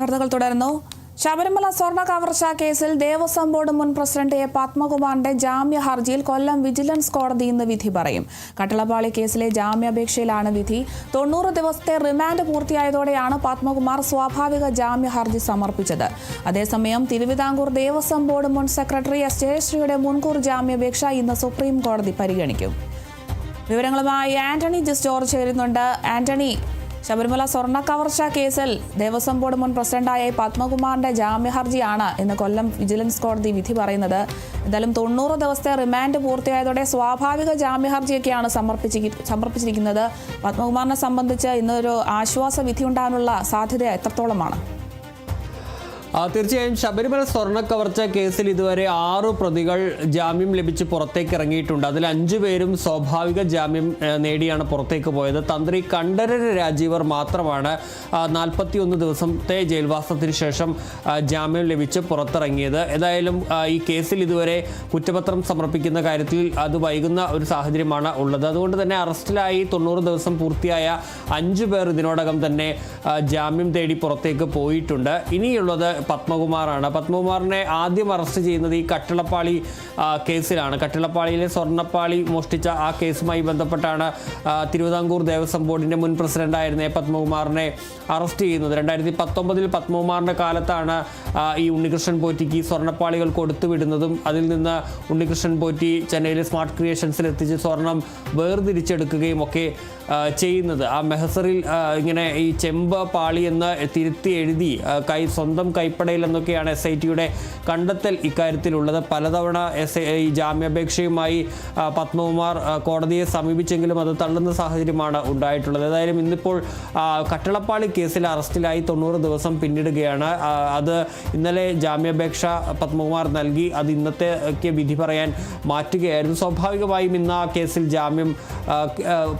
വാർത്തകൾ തുടരുന്നു. ശബരിമല സ്വർണ്ണ കവർച്ച കേസിൽ ദേവസ്വം ബോർഡ് മുൻ പ്രസിഡന്റ് എ പത്മകുമാറിന്റെ ജാമ്യ ഹർജിയിൽ കൊല്ലം വിജിലൻസ് കോടതി ഇന്ന് വിധി പറയും. കട്ടളപ്പാളി കേസിലെ ജാമ്യാപേക്ഷയിലാണ് വിധി. 90 ദിവസത്തെ റിമാൻഡ് പൂർത്തിയായതോടെയാണ് പത്മകുമാർ സ്വാഭാവിക ജാമ്യ ഹർജി സമർപ്പിച്ചത്. അതേസമയം തിരുവിതാംകൂർ ദേവസ്വം ബോർഡ് മുൻ സെക്രട്ടറി എസ് ജയശ്രീയുടെ മുൻകൂർ ജാമ്യാപേക്ഷ ഇന്ന് സുപ്രീം കോടതി പരിഗണിക്കും. വിവരങ്ങളുമായി ആന്റണി ജോർജ് ചേരുന്നുണ്ട്. ആന്റണി, ശബരിമല സ്വർണ്ണ കവർച്ച കേസിൽ ദേവസ്വം ബോർഡ് മുൻ പ്രസിഡന്റായ പത്മകുമാറിന്റെ ജാമ്യ ഹർജിയാണ് ഇന്ന് കൊല്ലം വിജിലൻസ് കോടതി വിധി പറയുന്നത്. എന്തായാലും 90 ദിവസത്തെ റിമാൻഡ് പൂർത്തിയായതോടെ സ്വാഭാവിക ജാമ്യ ഹർജിയൊക്കെയാണ് സമർപ്പിച്ചിരിക്കുന്നത്. പത്മകുമാറിനെ സംബന്ധിച്ച് ഇന്നൊരു ആശ്വാസ വിധി ഉണ്ടാകാനുള്ള സാധ്യത എത്രത്തോളമാണ്? തീർച്ചയായും ശബരിമല സ്വർണ്ണ കവർച്ച കേസിൽ ഇതുവരെ 6 പ്രതികൾ ജാമ്യം ലഭിച്ച് പുറത്തേക്ക് ഇറങ്ങിയിട്ടുണ്ട്. അതിൽ 5 പേരും സ്വാഭാവിക ജാമ്യം നേടിയാണ് പുറത്തേക്ക് പോയത്. തന്ത്രി കണ്ഠരര് രാജീവർ മാത്രമാണ് 41 ദിവസത്തെ ജയിൽവാസത്തിന് ശേഷം ജാമ്യം ലഭിച്ച് പുറത്തിറങ്ങിയത്. ഏതായാലും ഈ കേസിൽ ഇതുവരെ കുറ്റപത്രം സമർപ്പിക്കുന്ന കാര്യത്തിൽ അത് വൈകുന്ന ഒരു സാഹചര്യമാണ് ഉള്ളത്. അതുകൊണ്ട് തന്നെ അറസ്റ്റിലായി 90 ദിവസം പൂർത്തിയായ 5 പേർ ഇതിനോടകം തന്നെ ജാമ്യം തേടി പുറത്തേക്ക് പോയിട്ടുണ്ട്. ഇനിയുള്ളത് പത്മകുമാറാണ്. പത്മകുമാറിനെ ആദ്യം അറസ്റ്റ് ചെയ്യുന്നത് ഈ കട്ടളപ്പാളി കേസിലാണ്. കട്ടളപ്പാളിയിലെ സ്വർണ്ണപ്പാളി മോഷ്ടിച്ച ആ കേസുമായി ബന്ധപ്പെട്ടാണ് തിരുവിതാംകൂർ ദേവസ്വം ബോർഡിന്റെ മുൻ പ്രസിഡന്റായിരുന്ന പത്മകുമാറിനെ അറസ്റ്റ് ചെയ്യുന്നത്. 2019 പത്മകുമാറിന്റെ കാലത്താണ് ഈ ഉണ്ണികൃഷ്ണൻ പോറ്റിക്ക് സ്വർണ്ണപ്പാളികൾ കൊടുത്തുവിടുന്നതും അതിൽ നിന്ന് ഉണ്ണികൃഷ്ണൻ പോറ്റി ചെന്നൈയിലെ സ്മാർട്ട് ക്രിയേഷൻസിൽ എത്തിച്ച് സ്വർണം വേർതിരിച്ചെടുക്കുകയും ഒക്കെ ചെയ്യുന്നത്. ആ മെഹസറിൽ ഇങ്ങനെ ഈ ചെമ്പ് പാളി എന്ന് തിരുത്തി എഴുതി സ്വന്തം കൈപ്പടയിൽ എന്നൊക്കെയാണ് SITയുടെ കണ്ടെത്തൽ ഇക്കാര്യത്തിലുള്ളത്. പലതവണ ഈ ജാമ്യാപേക്ഷയുമായി പത്മകുമാർ കോടതിയെ സമീപിച്ചെങ്കിലും അത് തള്ളുന്ന സാഹചര്യമാണ് ഉണ്ടായിട്ടുള്ളത്. ഏതായാലും ഇന്നിപ്പോൾ കട്ടളപ്പാളി കേസിൽ അറസ്റ്റിലായി 90 ദിവസം പിന്നിടുകയാണ്. അത് ഇന്നലെ ജാമ്യാപേക്ഷ പത്മകുമാർ നൽകി. അത് ഇന്നത്തേക്ക് വിധി പറയാൻ മാറ്റുകയായിരുന്നു. സ്വാഭാവികമായും ഇന്ന് ആ കേസിൽ ജാമ്യം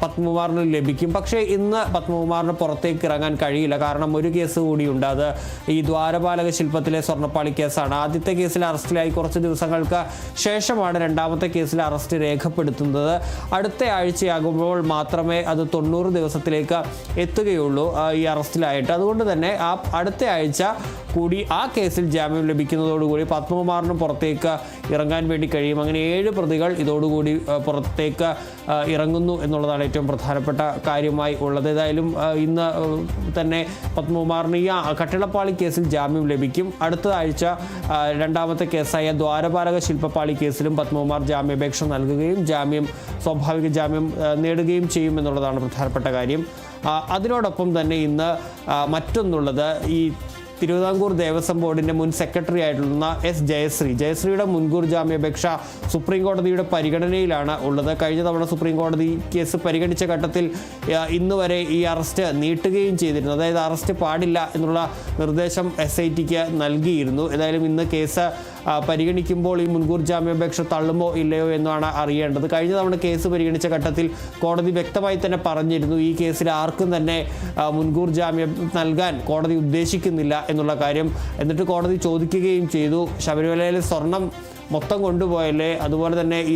പത്മകുമാറിന് ലഭിക്കും. പക്ഷേ ഇന്ന് പത്മകുമാറിന് പുറത്തേക്ക് ഇറങ്ങാൻ കഴിയില്ല. കാരണം ഒരു കേസ് കൂടിയുണ്ട്. അത് ഈ ദ്വാരപാലക ശില്പത്തിലെ സ്വർണ്ണപ്പാളി കേസാണ്. ആദ്യത്തെ കേസിൽ അറസ്റ്റിലായി കുറച്ച് ദിവസങ്ങൾക്ക് ശേഷമാണ് രണ്ടാമത്തെ കേസിൽ അറസ്റ്റ് രേഖപ്പെടുത്തുന്നത്. അടുത്ത ആഴ്ചയാകുമ്പോൾ മാത്രമേ അത് 90 ദിവസത്തിലേക്ക് എത്തുകയുള്ളൂ ഈ അറസ്റ്റിലായിട്ട്. അതുകൊണ്ട് തന്നെ ആ അടുത്ത ആഴ്ച കൂടി ആ കേസിൽ ജാമ്യം ലഭിക്കുന്നതോടുകൂടി പത്മകുമാറിന് പുറത്തേക്ക് ഇറങ്ങാൻ വേണ്ടി കഴിയും. അങ്ങനെ 7 പ്രതികൾ ഇതോടുകൂടി പുറത്തേക്ക് ഇറങ്ങുന്നു എന്നുള്ളതാണ് ഏറ്റവും പ്രധാനപ്പെട്ട കാര്യമായി ഉള്ളത്. ഏതായാലും ഇന്ന് തന്നെ പത്മകുമാറിന് ഈ കട്ടളപ്പാളി കേസിൽ ജാമ്യം ലഭിക്കും. അടുത്ത ആഴ്ച രണ്ടാമത്തെ കേസായ ദ്വാരപാലക ശില്പപ്പാളി കേസിലും പത്മകുമാർ ജാമ്യാപേക്ഷ നൽകുകയും സ്വാഭാവിക ജാമ്യം നേടുകയും ചെയ്യും എന്നുള്ളതാണ് പ്രധാനപ്പെട്ട കാര്യം. അതിനോടൊപ്പം തന്നെ ഇന്ന് മറ്റൊന്നുള്ളത് ഈ തിരുവിതാംകൂർ ദേവസ്വം ബോർഡിന്റെ മുൻ സെക്രട്ടറി ആയിട്ടുള്ള എസ് ജയശ്രീയുടെ മുൻകൂർ ജാമ്യാപേക്ഷ സുപ്രീം കോടതിയുടെ പരിഗണനയിലാണ് ഉള്ളത്. കഴിഞ്ഞ തവണ സുപ്രീം കോടതി കേസ് പരിഗണിച്ച ഘട്ടത്തിൽ ഇന്ന് വരെ ഈ അറസ്റ്റ് നീട്ടുകയും ചെയ്തിരുന്നു. അതായത് അറസ്റ്റ് പാടില്ല എന്നുള്ള നിർദ്ദേശം SITക്ക് നൽകിയിരുന്നു. ഏതായാലും ഇന്ന് കേസ് പരിഗണിക്കുമ്പോൾ ഈ മുൻകൂർ ജാമ്യാപേക്ഷ തള്ളുമോ ഇല്ലയോ എന്നാണ് അറിയേണ്ടത്. കഴിഞ്ഞ തവണ കേസ് പരിഗണിച്ച ഘട്ടത്തിൽ കോടതി വ്യക്തമായി തന്നെ പറഞ്ഞിരുന്നു ഈ കേസിൽ ആർക്കും തന്നെ മുൻകൂർ ജാമ്യം നൽകാൻ കോടതി ഉദ്ദേശിക്കുന്നില്ല എന്നുള്ള കാര്യം. എന്നിട്ട് കോടതി ചോദിക്കുകയും ചെയ്തു, ശബരിമലയിലെ സ്വർണം മൊത്തം കൊണ്ടുപോയല്ലേ, അതുപോലെ തന്നെ ഈ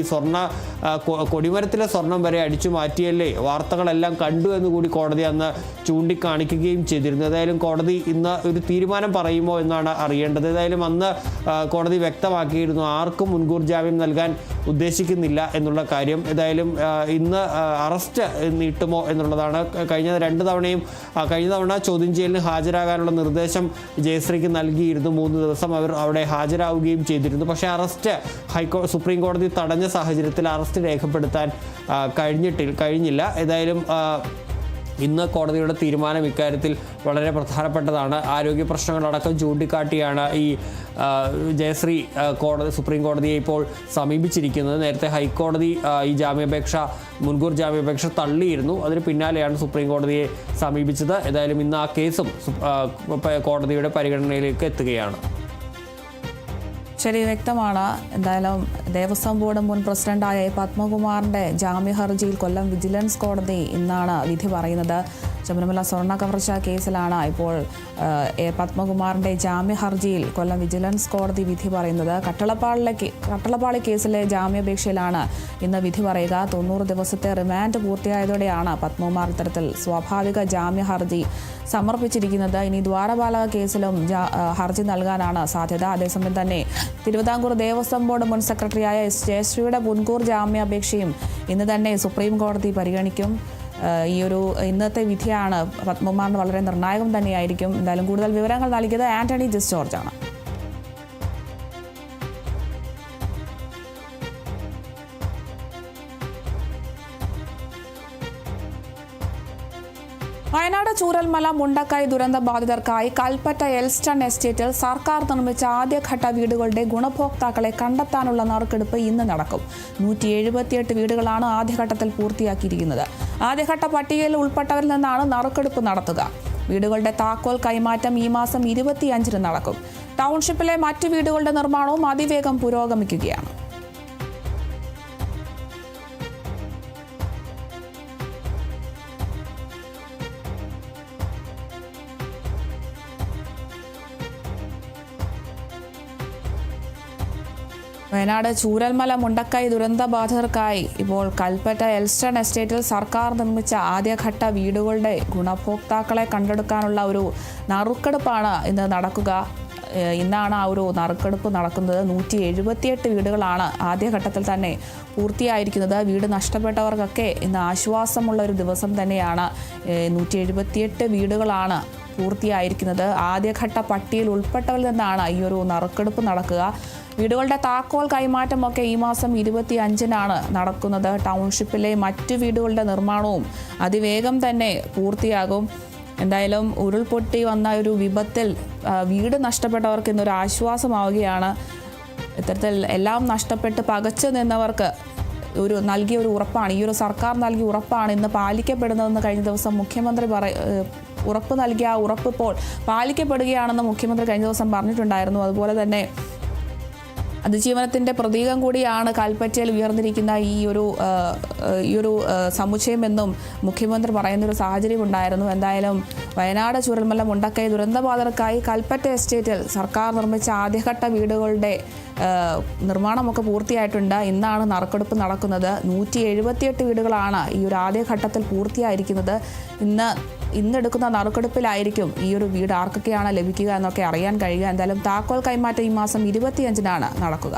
കൊടിമരത്തിലെ സ്വർണം വരെ അടിച്ചു മാറ്റിയല്ലേ, വാർത്തകളെല്ലാം കണ്ടു എന്നുകൂടി കോടതി അന്ന് ചൂണ്ടിക്കാണിക്കുകയും ചെയ്തിരുന്നു. ഏതായാലും കോടതി ഇന്ന് ഒരു തീരുമാനം പറയുമോ എന്നാണ് അറിയേണ്ടത്. ഏതായാലും അന്ന് കോടതി വ്യക്തമാക്കിയിരുന്നു ആർക്കും മുൻകൂർ ജാമ്യം നൽകാൻ ഉദ്ദേശിക്കുന്നില്ല എന്നുള്ള കാര്യം. ഏതായാലും ഇന്ന് അറസ്റ്റ് നീട്ടുമോ എന്നുള്ളതാണ്. കഴിഞ്ഞ തവണ ചോദ്യം ചെയ്യലിന് ഹാജരാകാനുള്ള നിർദ്ദേശം ജയശ്രീക്ക് നൽകിയിരുന്നു. 3 ദിവസം അവർ അവിടെ ഹാജരാവുകയും ചെയ്തിരുന്നു. പക്ഷേ അറസ്റ്റ് സുപ്രീം കോടതി തടഞ്ഞ സാഹചര്യത്തിൽ അറസ്റ്റ് രേഖപ്പെടുത്താൻ കഴിഞ്ഞില്ല. ഏതായാലും ഇന്ന് കോടതിയുടെ തീരുമാനം ഇക്കാര്യത്തിൽ വളരെ പ്രധാനപ്പെട്ടതാണ്. ആരോഗ്യ പ്രശ്നങ്ങളടക്കം ചൂണ്ടിക്കാട്ടിയാണ് ഈ ജയശ്രീ സുപ്രീം കോടതിയെ ഇപ്പോൾ സമീപിച്ചിരിക്കുന്നത്. നേരത്തെ ഹൈക്കോടതി ഈ മുൻകൂർ ജാമ്യാപേക്ഷ തള്ളിയിരുന്നു. അതിന് പിന്നാലെയാണ് സുപ്രീം കോടതിയെ സമീപിച്ചത്. ഏതായാലും ഇന്ന് ആ കേസും കോടതിയുടെ പരിഗണനയിലേക്ക് എത്തുകയാണ്. ശരി, വ്യക്തമാണ്. എന്തായാലും ദേവസ്വം ബോർഡ് മുൻ പ്രസിഡന്റായ പത്മകുമാറിന്റെ ജാമ്യ ഹർജിയിൽ കൊല്ലം വിജിലൻസ് കോടതി ഇന്നാണ് വിധി പറയുന്നത്. ശബരിമല സ്വർണ്ണ കവർച്ച കേസിലാണ് ഇപ്പോൾ എ പത്മകുമാറിന്റെ ജാമ്യ ഹർജിയിൽ കൊല്ലം വിജിലൻസ് കോടതി വിധി പറയുന്നത്. കട്ടളപ്പാളി കേസിലെ ജാമ്യാപേക്ഷയിലാണ് ഇന്ന് വിധി പറയുക. 90 ദിവസത്തെ റിമാൻഡ് പൂർത്തിയായതോടെയാണ് പത്മകുമാർ ഇത്തരത്തിൽ സ്വാഭാവിക ജാമ്യ ഹർജി സമർപ്പിച്ചിരിക്കുന്നത്. ഇനി ദ്വാരപാലക കേസിലും ഹർജി നൽകാനാണ് സാധ്യത. അതേസമയം തന്നെ തിരുവിതാംകൂർ ദേവസ്വം ബോർഡ് മുൻ സെക്രട്ടറിയായ എസ് ജയശ്രീയുടെ മുൻകൂർ ജാമ്യാപേക്ഷയും ഇന്ന് തന്നെ സുപ്രീം കോടതി പരിഗണിക്കും. ഇന്നത്തെ വിധിയാണ് പത്മകുമാറിന് വളരെ നിർണായകം തന്നെയായിരിക്കും. എന്തായാലും കൂടുതൽ വിവരങ്ങൾ നൽകിയത് ആന്റണി ജസ് ജോർജ് ആണ്. വയനാട് ചൂരൽമല മുണ്ടക്കൈ ദുരന്ത ബാധിതർക്കായി കൽപ്പറ്റ എൽസ്റ്റൺ എസ്റ്റേറ്റിൽ സർക്കാർ നിർമ്മിച്ച ആദ്യഘട്ട വീടുകളുടെ ഗുണഭോക്താക്കളെ കണ്ടെത്താനുള്ള നറുക്കെടുപ്പ് ഇന്ന് നടക്കും. 178 വീടുകളാണ് ആദ്യഘട്ടത്തിൽ പൂർത്തിയാക്കിയിരിക്കുന്നത്. ആദ്യഘട്ട പട്ടികയിൽ ഉൾപ്പെട്ടവരിൽ നിന്നാണ് നറുക്കെടുപ്പ് നടത്തുക. വീടുകളുടെ താക്കോൽ കൈമാറ്റം ഈ മാസം 25-ന് നടക്കും. ടൗൺഷിപ്പിലെ മറ്റു വീടുകളുടെ നിർമ്മാണവും അതിവേഗം പുരോഗമിക്കുകയാണ്. വയനാട് ചൂരൽമല മുണ്ടക്കൈ ദുരന്ത ബാധിതർക്കായി ഇപ്പോൾ കൽപ്പറ്റ എൽസ്റ്റൺ എസ്റ്റേറ്റിൽ സർക്കാർ നിർമ്മിച്ച ആദ്യഘട്ട വീടുകളുടെ ഗുണഭോക്താക്കളെ കണ്ടെടുക്കാനുള്ള ഒരു നറുക്കെടുപ്പാണ് ഇന്ന് നടക്കുക. ഇന്നാണ് ആ ഒരു നറുക്കെടുപ്പ് നടക്കുന്നത്. 178 വീടുകളാണ് ആദ്യഘട്ടത്തിൽ തന്നെ പൂർത്തിയായിരിക്കുന്നത്. വീട് നഷ്ടപ്പെട്ടവർക്കൊക്കെ ഇന്ന് ആശ്വാസമുള്ള ഒരു ദിവസം തന്നെയാണ്. 178 വീടുകളാണ് പൂർത്തിയായിരിക്കുന്നത്. ആദ്യഘട്ട പട്ടികയിൽ ഉൾപ്പെട്ടവരിൽ നിന്നാണ് ഈ ഒരു നറുക്കെടുപ്പ് നടക്കുക. വീടുകളുടെ താക്കോൽ കൈമാറ്റമൊക്കെ ഈ മാസം 25-നാണ് നടക്കുന്നത്. ടൗൺഷിപ്പിലെ മറ്റു വീടുകളുടെ നിർമ്മാണവും അതിവേഗം തന്നെ പൂർത്തിയാകും. എന്തായാലും ഉരുൾപൊട്ടി വന്ന ഒരു വിപത്തിൽ വീട് നഷ്ടപ്പെട്ടവർക്ക് ഇന്നൊരു ആശ്വാസമാവുകയാണ്. ഇത്തരത്തിൽ എല്ലാം നഷ്ടപ്പെട്ട് പകച്ചു നിന്നവർക്ക് നൽകിയ ഒരു ഉറപ്പാണ്, ഈ ഒരു സർക്കാർ നൽകിയ ഉറപ്പാണ് ഇന്ന് പാലിക്കപ്പെടുന്നതെന്ന് കഴിഞ്ഞ ദിവസം മുഖ്യമന്ത്രി ഉറപ്പ് നൽകിയ ആ ഉറപ്പ് ഇപ്പോൾ പാലിക്കപ്പെടുകയാണെന്ന് മുഖ്യമന്ത്രി കഴിഞ്ഞ ദിവസം പറഞ്ഞിട്ടുണ്ടായിരുന്നു. അതുപോലെ തന്നെ അതിജീവനത്തിൻ്റെ പ്രതീകം കൂടിയാണ് കൽപ്പറ്റയിൽ ഉയർന്നിരിക്കുന്ന ഈ ഒരു സമുച്ചയമെന്നും മുഖ്യമന്ത്രി പറയുന്നൊരു സാഹചര്യം ഉണ്ടായിരുന്നു. എന്തായാലും വയനാട് ചൂരൽമല മുണ്ടക്കൈ ദുരന്തബാധിതർക്കായി കൽപ്പറ്റ എസ്റ്റേറ്റിൽ സർക്കാർ നിർമ്മിച്ച ആദ്യഘട്ട വീടുകളുടെ നിർമ്മാണമൊക്കെ പൂർത്തിയായിട്ടുണ്ട്. ഇന്നാണ് നറുക്കെടുപ്പ് നടക്കുന്നത്. 178 വീടുകളാണ് ഈ ഒരു ആദ്യഘട്ടത്തിൽ പൂർത്തിയായിരിക്കുന്നത്. ഇന്നെടുക്കുന്ന നറുക്കെടുപ്പിലായിരിക്കും ഈ ഒരു വീട് ആർക്കൊക്കെയാണ് ലഭിക്കുക എന്നൊക്കെ അറിയാൻ കഴിയുക. എന്തായാലും താക്കോൽ കൈമാറ്റം ഈ മാസം 25-നാണ് നടക്കുക.